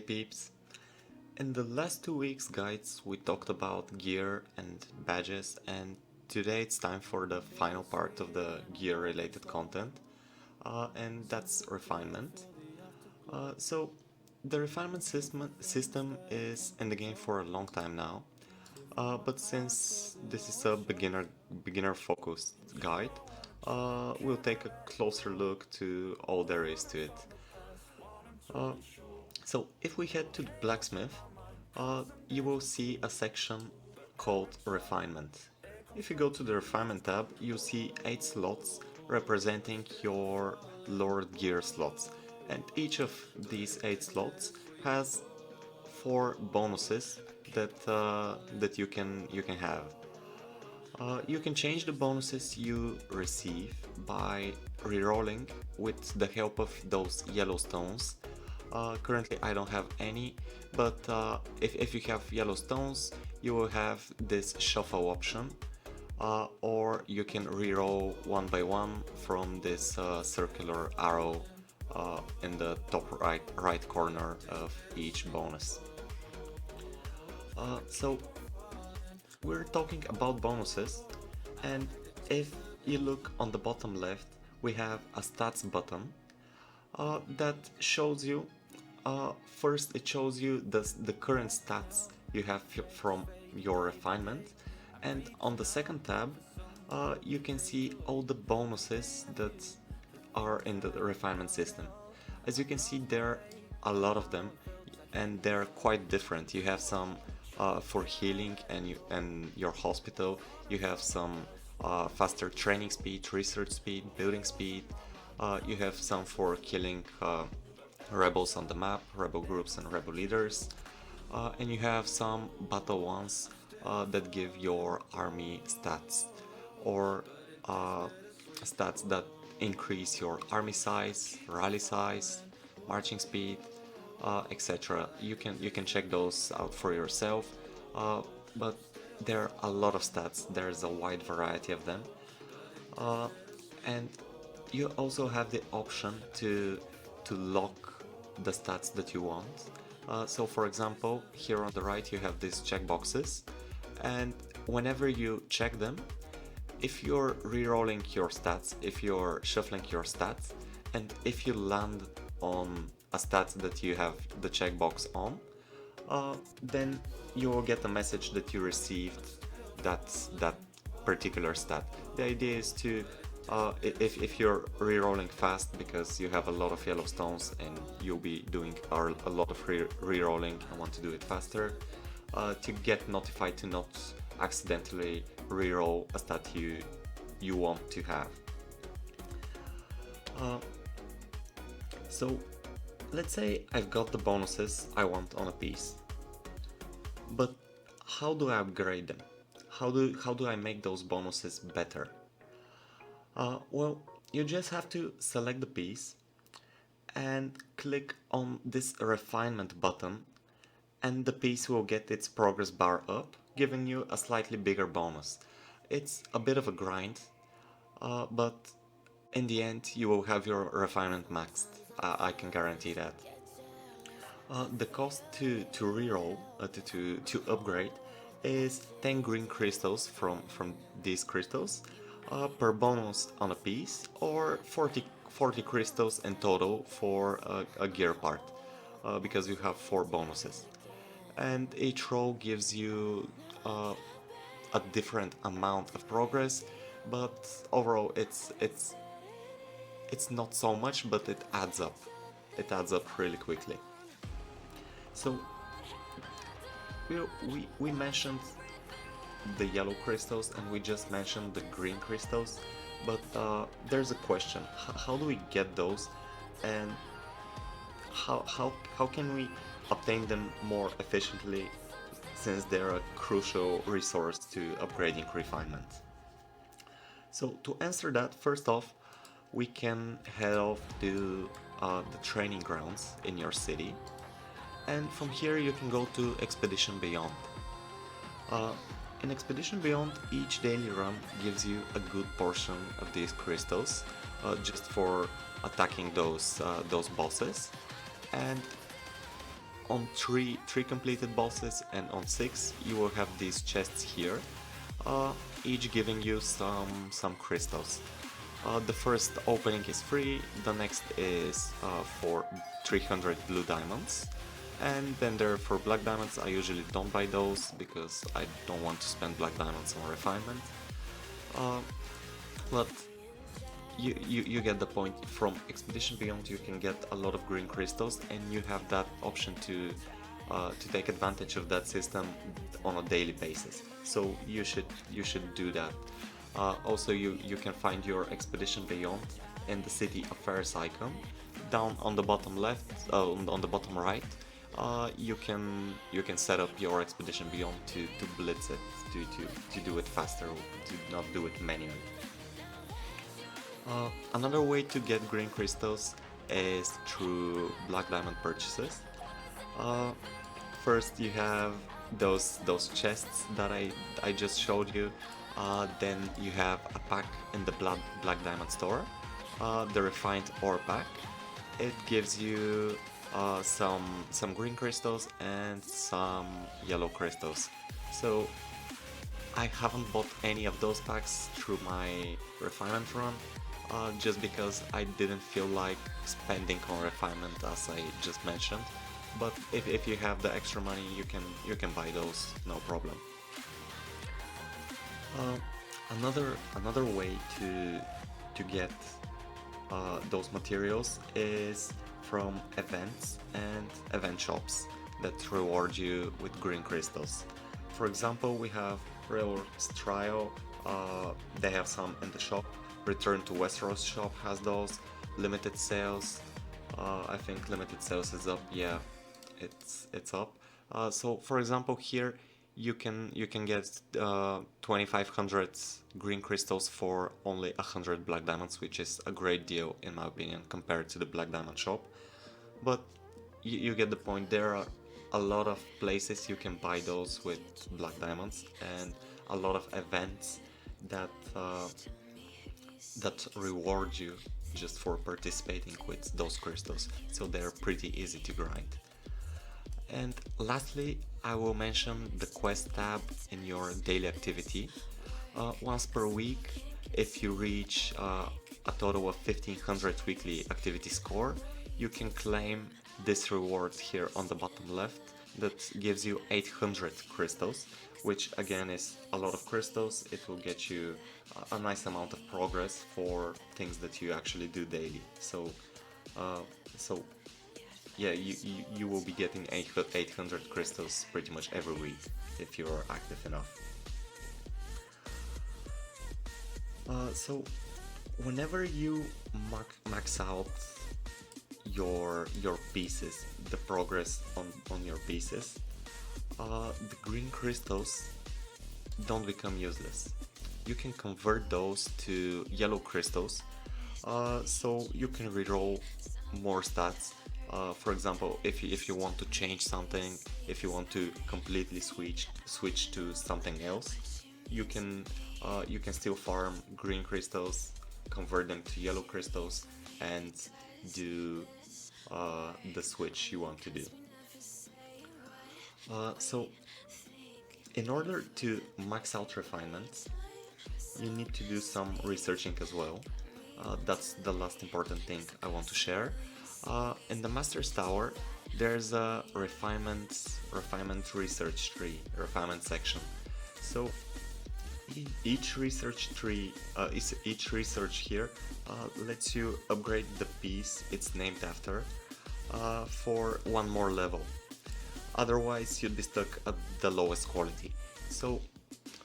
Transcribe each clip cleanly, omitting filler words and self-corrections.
peeps! In the last 2 weeks guides we talked about gear and badges, and today it's time for the final part of the gear related content, and that's refinement. So the refinement system is in the game for a long time now, but since this is a beginner focused guide, we'll take a closer look to all there is to it. Uh, so if we head to the blacksmith, you will see a section called refinement. If you go to the refinement tab, you see 8 slots representing your lowered gear slots, and each of these 8 slots has 4 bonuses that you can have. You can change the bonuses you receive by rerolling with the help of those yellow stones. Currently I don't have any, but if you have yellow stones, you will have this shuffle option, or you can reroll one by one from this circular arrow in the top right corner of each bonus. So we're talking about bonuses, and if you look on the bottom left, we have a stats button that shows you, first it shows you the current stats you have from your refinement, and on the second tab you can see all the bonuses that are in the refinement system. As you can see, there are a lot of them, and they're quite different. You have some for healing and your hospital. You have some faster training speed, research speed, building speed. You have some for killing rebels on the map, rebel groups and rebel leaders. And you have some battle ones that give your army stats, or stats that increase your army size, rally size, marching speed, etc. You can check those out for yourself, but there are a lot of stats. There's a wide variety of them, and you also have the option to lock the stats that you want. So for example, here on the right you have these checkboxes, and whenever you check them, if you're rerolling your stats, if you're shuffling your stats, and if you land on a stat that you have the checkbox on, then you will get a message that you received that particular stat. The idea is to, if you're rerolling fast because you have a lot of yellow stones and you'll be doing a lot of rerolling and want to do it faster, to get notified to not accidentally reroll a stat you want to have. So let's say I've got the bonuses I want on a piece, but how do I upgrade them? How do I make those bonuses better? Well, you just have to select the piece and click on this refinement button, and the piece will get its progress bar up, giving you a slightly bigger bonus. It's a bit of a grind, but in the end you will have your refinement maxed. I can guarantee that. The cost to reroll, to upgrade, is 10 green crystals from these crystals per bonus on a piece, or 40 crystals in total for a gear part, because you have 4 bonuses. And each roll gives you a different amount of progress, but overall it's not so much, but it adds up. It adds up really quickly. So we mentioned the yellow crystals and we just mentioned the green crystals, but there's a question: how do we get those, and how can we obtain them more efficiently, since they're a crucial resource to upgrading refinement? So to answer that, first off, we can head off to the training grounds in your city, and from here you can go to Expedition Beyond. In Expedition Beyond, each daily run gives you a good portion of these crystals, just for attacking those bosses, and on three completed bosses, and on 6 you will have these chests here, each giving you some crystals. The first opening is free, the next is for 300 blue diamonds, and then there for black diamonds. I usually don't buy those because I don't want to spend black diamonds on refinement, but you get the point. From Expedition Beyond you can get a lot of green crystals, and you have that option to take advantage of that system on a daily basis. So you should do that. Also, you can find your Expedition Beyond in the City Affairs icon. Down on the bottom left, on the bottom right, you can set up your Expedition Beyond to blitz it, to do it faster, to not do it manually. Another way to get green crystals is through black diamond purchases. First you have those chests that I just showed you. Then you have a pack in the black diamond store, the refined ore pack. It gives you some green crystals and some yellow crystals. So I haven't bought any of those packs through my refinement run, just because I didn't feel like spending on refinement, as I just mentioned. But if you have the extra money, you can buy those, no problem. Another way to get those materials is from events and event shops that reward you with green crystals. For example, we have Railroad's Trial, they have some in the shop. Return to Westeros shop has those. Limited sales, I think limited sales is up. Yeah, it's up. So for example, here you can get 2500 green crystals for only 100 black diamonds, which is a great deal in my opinion compared to the black diamond shop. But you get the point. There are a lot of places you can buy those with black diamonds, and a lot of events that reward you just for participating with those crystals, so they're pretty easy to grind. And lastly, I will mention the quest tab in your daily activity. Once per week, if you reach a total of 1500 weekly activity score, you can claim this reward here on the bottom left that gives you 800 crystals, which again is a lot of crystals. It will get you a nice amount of progress for things that you actually do daily. So yeah, you will be getting 800 crystals pretty much every week if you're active enough. So whenever you max out your pieces, the progress on your pieces, the green crystals don't become useless. You can convert those to yellow crystals, so you can reroll more stats. For example, if you want to change something, if you want to completely switch to something else, you can still farm green crystals, convert them to yellow crystals, and do the switch you want to do. So in order to max out refinement, you need to do some researching as well. That's the last important thing I want to share. In the Master's Tower, there's a refinement research tree, refinement section. So each research tree, each research here lets you upgrade the piece it's named after for one more level. Otherwise, you'd be stuck at the lowest quality. So,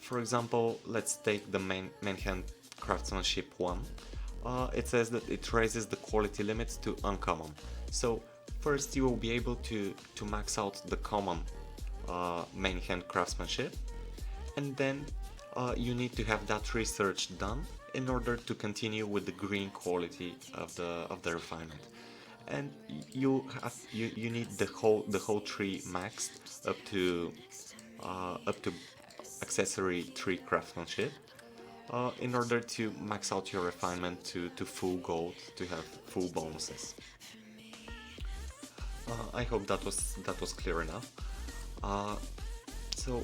for example, let's take the main hand craftsmanship one. It says that it raises the quality limit to uncommon. So first you will be able to max out the common main hand craftsmanship, and then you need to have that research done in order to continue with the green quality of the refinement. And you need the whole tree maxed up to accessory tree craftsmanship, in order to max out your refinement to full gold, to have full bonuses. I hope that was clear enough. So,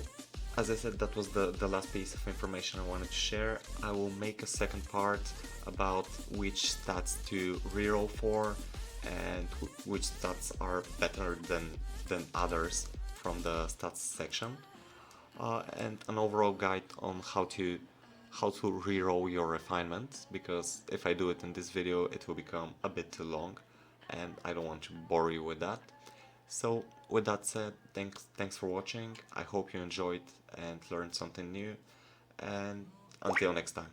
as I said, that was the last piece of information I wanted to share. I will make a second part about which stats to reroll for and which stats are better than others from the stats section, and an overall guide on how to reroll your refinement, because if I do it in this video it will become a bit too long and I don't want to bore you with that. So with that said, thanks for watching. I hope you enjoyed and learned something new, and until next time.